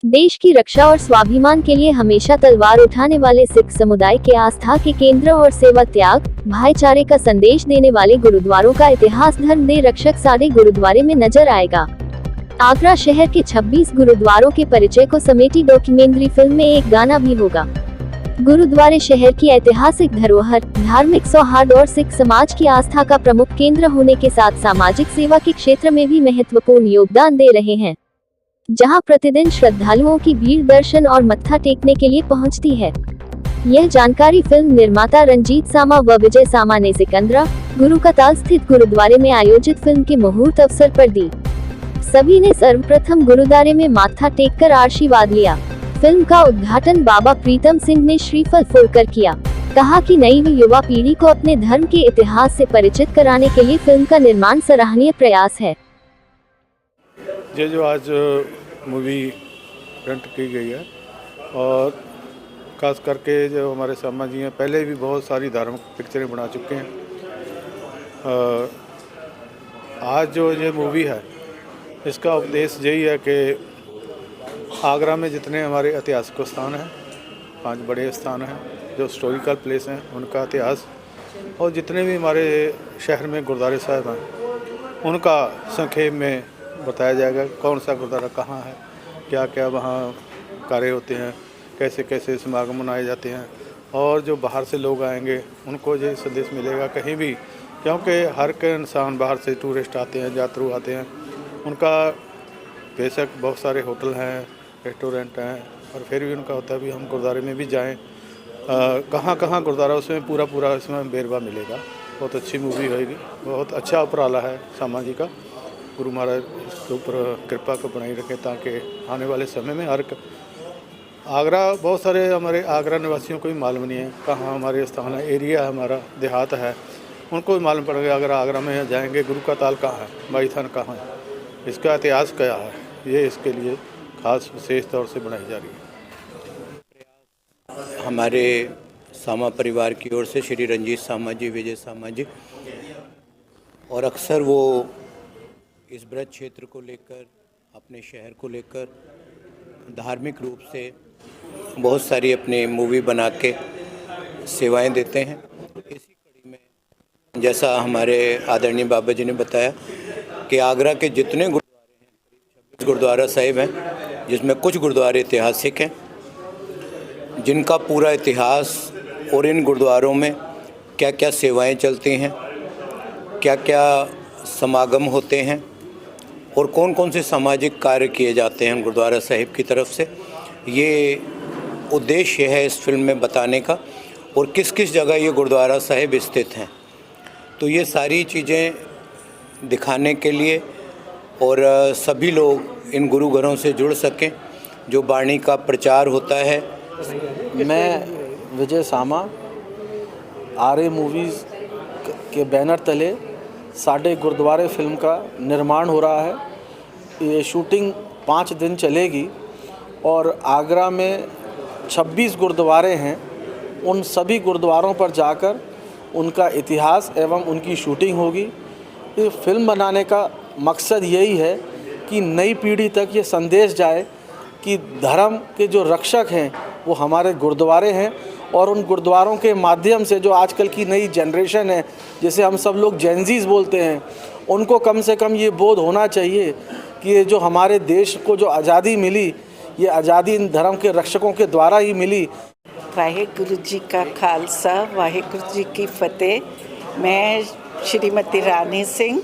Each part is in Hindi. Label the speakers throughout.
Speaker 1: देश की रक्षा और स्वाभिमान के लिए हमेशा तलवार उठाने वाले सिख समुदाय के आस्था के केंद्र और सेवा त्याग, भाईचारे का संदेश देने वाले गुरुद्वारों का इतिहास धर्म दे रक्षक साड़े गुरुद्वारे में नजर आएगा। आगरा शहर के 26 गुरुद्वारों के परिचय को समेटी डॉक्यूमेंट्री फिल्म में एक गाना भी होगा। गुरुद्वारे शहर की ऐतिहासिक धरोहर, धार्मिक सौहार्द और सिख समाज की आस्था का प्रमुख केंद्र होने के साथ सामाजिक सेवा के क्षेत्र में भी महत्वपूर्ण योगदान दे रहे हैं, जहां प्रतिदिन श्रद्धालुओं की भीड़ दर्शन और मत्था टेकने के लिए पहुंचती है। यह जानकारी फिल्म निर्माता रंजीत सामा व विजय सामा ने सिकंदरा, गुरु का ताल स्थित गुरुद्वारे में आयोजित फिल्म के मुहूर्त अवसर पर दी। सभी ने सर्वप्रथम गुरुद्वारे में माथा टेककर आशीर्वाद लिया। फिल्म का उद्घाटन बाबा प्रीतम सिंह ने श्रीफल फोड़कर किया। कहा कि नई युवा पीढ़ी को अपने धर्म के इतिहास से परिचित कराने के लिए फिल्म का निर्माण सराहनीय प्रयास है।
Speaker 2: ये जो आज मूवी प्रिंट की गई है और खास करके जो हमारे सामा जी हैं, पहले भी बहुत सारी धार्मिक पिक्चरें बना चुके हैं। आज जो ये मूवी है इसका उद्देश्य यही है कि आगरा में जितने हमारे ऐतिहासिक स्थान हैं, 5 बड़े स्थान हैं जो हिस्टोरिकल प्लेस हैं, उनका इतिहास, और जितने भी हमारे शहर में गुरुद्वारे साहब हैं उनका संक्षेप में बताया जाएगा। कौन सा गुरुद्वारा कहाँ है, क्या क्या वहाँ कार्य होते हैं, कैसे कैसे समागम मनाए जाते हैं, और जो बाहर से लोग आएंगे उनको ये संदेश मिलेगा कहीं भी, क्योंकि हर के इंसान बाहर से टूरिस्ट आते हैं, यात्रु आते हैं, उनका बेशक बहुत सारे होटल हैं, रेस्टोरेंट हैं, और फिर भी उनका होता है भी हम गुरुद्वारे में भी जाएं। कहाँ कहाँ गुरुद्वारा, उसमें पूरा इसमें बेरवा मिलेगा। बहुत अच्छी मूवी होगी, बहुत अच्छा उपराला है सामा जी का। गुरु महाराज इसके ऊपर कृपा को बनाई रखें ताकि आने वाले समय में हर आगरा, बहुत सारे हमारे आगरा निवासियों को भी मालूम नहीं है कहाँ हमारे स्थान है, एरिया हमारा देहात है, उनको भी मालूम पड़ेगा अगर आगरा में जाएंगे गुरु का ताल कहाँ है, बाई थान कहाँ है, इसका इतिहास क्या है, ये इसके लिए खास विशेष तौर से बनाई जा रही है।
Speaker 3: हमारे सामा परिवार की ओर से श्री रंजीत सामा जी, विजय सामा जी, और अक्सर वो इस ब्रज क्षेत्र को लेकर, अपने शहर को लेकर धार्मिक रूप से बहुत सारी अपनी मूवी बना के सेवाएं देते हैं। इसी कड़ी में जैसा हमारे आदरणीय बाबा जी ने बताया कि आगरा के जितने गुरुद्वारे हैं, करीब 26 गुरुद्वारा साहिब हैं, जिसमें कुछ गुरुद्वारे ऐतिहासिक हैं, जिनका पूरा इतिहास और इन गुरुद्वारों में क्या क्या सेवाएं चलती हैं, क्या क्या समागम होते हैं और कौन कौन से सामाजिक कार्य किए जाते हैं गुरुद्वारा साहिब की तरफ से, ये उद्देश्य है इस फिल्म में बताने का, और किस किस जगह ये गुरुद्वारा साहिब स्थित हैं। तो ये सारी चीज़ें दिखाने के लिए और सभी लोग इन गुरु घरों से जुड़ सकें, जो वाणी का प्रचार होता है।
Speaker 4: मैं विजय सामा, आर्य मूवीज़ के बैनर तले साढ़े गुरुद्वारे फिल्म का निर्माण हो रहा है। ये शूटिंग 5 दिन चलेगी और आगरा में 26 गुरुद्वारे हैं, उन सभी गुरुद्वारों पर जाकर उनका इतिहास एवं उनकी शूटिंग होगी। ये फिल्म बनाने का मकसद यही है कि नई पीढ़ी तक ये संदेश जाए कि धर्म के जो रक्षक हैं वो हमारे गुरुद्वारे हैं, और उन गुरुद्वारों के माध्यम से जो आजकल की नई जनरेशन है, जिसे हम सब लोग जेनजीज बोलते हैं, उनको कम से कम ये बोध होना चाहिए कि ये जो हमारे देश को जो आज़ादी मिली, ये आज़ादी इन धर्म के रक्षकों के द्वारा ही मिली।
Speaker 5: वाहेगुरु जी का खालसा, वाहेगुरु जी की फतेह। मैं श्रीमती रानी सिंह,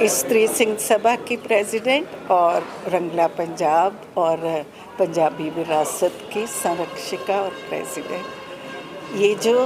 Speaker 5: स्त्री सिंह सभा की प्रेसिडेंट और रंगला पंजाब और पंजाबी विरासत की संरक्षिका और प्रेसिडेंट। ये जो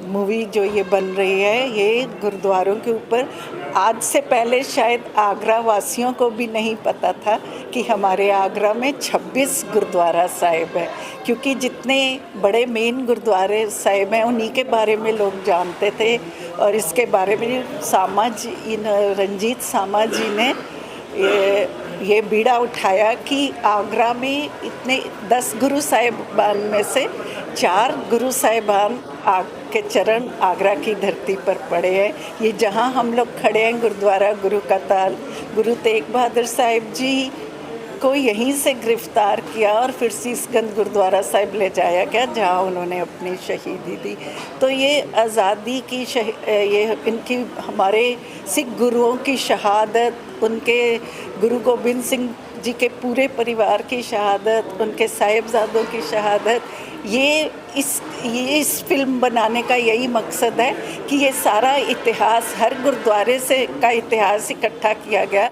Speaker 5: मूवी जो ये बन रही है, ये गुरुद्वारों के ऊपर, आज से पहले शायद आगरा वासियों को भी नहीं पता था कि हमारे आगरा में 26 गुरुद्वारा साहिब है, क्योंकि जितने बड़े मेन गुरुद्वारे साहिब हैं उन्हीं के बारे में लोग जानते थे। और इसके बारे में सामा जी, रंजीत सामा जी ने ये बीड़ा उठाया कि आगरा में इतने 10 गुरु साहिबान में से 4 गुरु साहिबान के चरण आगरा की धरती पर पड़े हैं। ये जहाँ हम लोग खड़े हैं, गुरुद्वारा गुरु का ताल, गुरु तेग बहादुर साहिब जी को यहीं से गिरफ्तार किया और फिर शीशगंज गुरुद्वारा साहिब ले जाया गया, जहाँ उन्होंने अपनी शहीदी दी। तो ये आज़ादी की ये इनकी हमारे सिख गुरुओं की शहादत, उनके गुरु गोबिंद सिंह जी के पूरे परिवार की शहादत, उनके साहिबजादों की शहादत, ये इस फिल्म बनाने का यही मकसद है कि ये सारा इतिहास, हर गुरुद्वारे से का इतिहास इकट्ठा किया गया।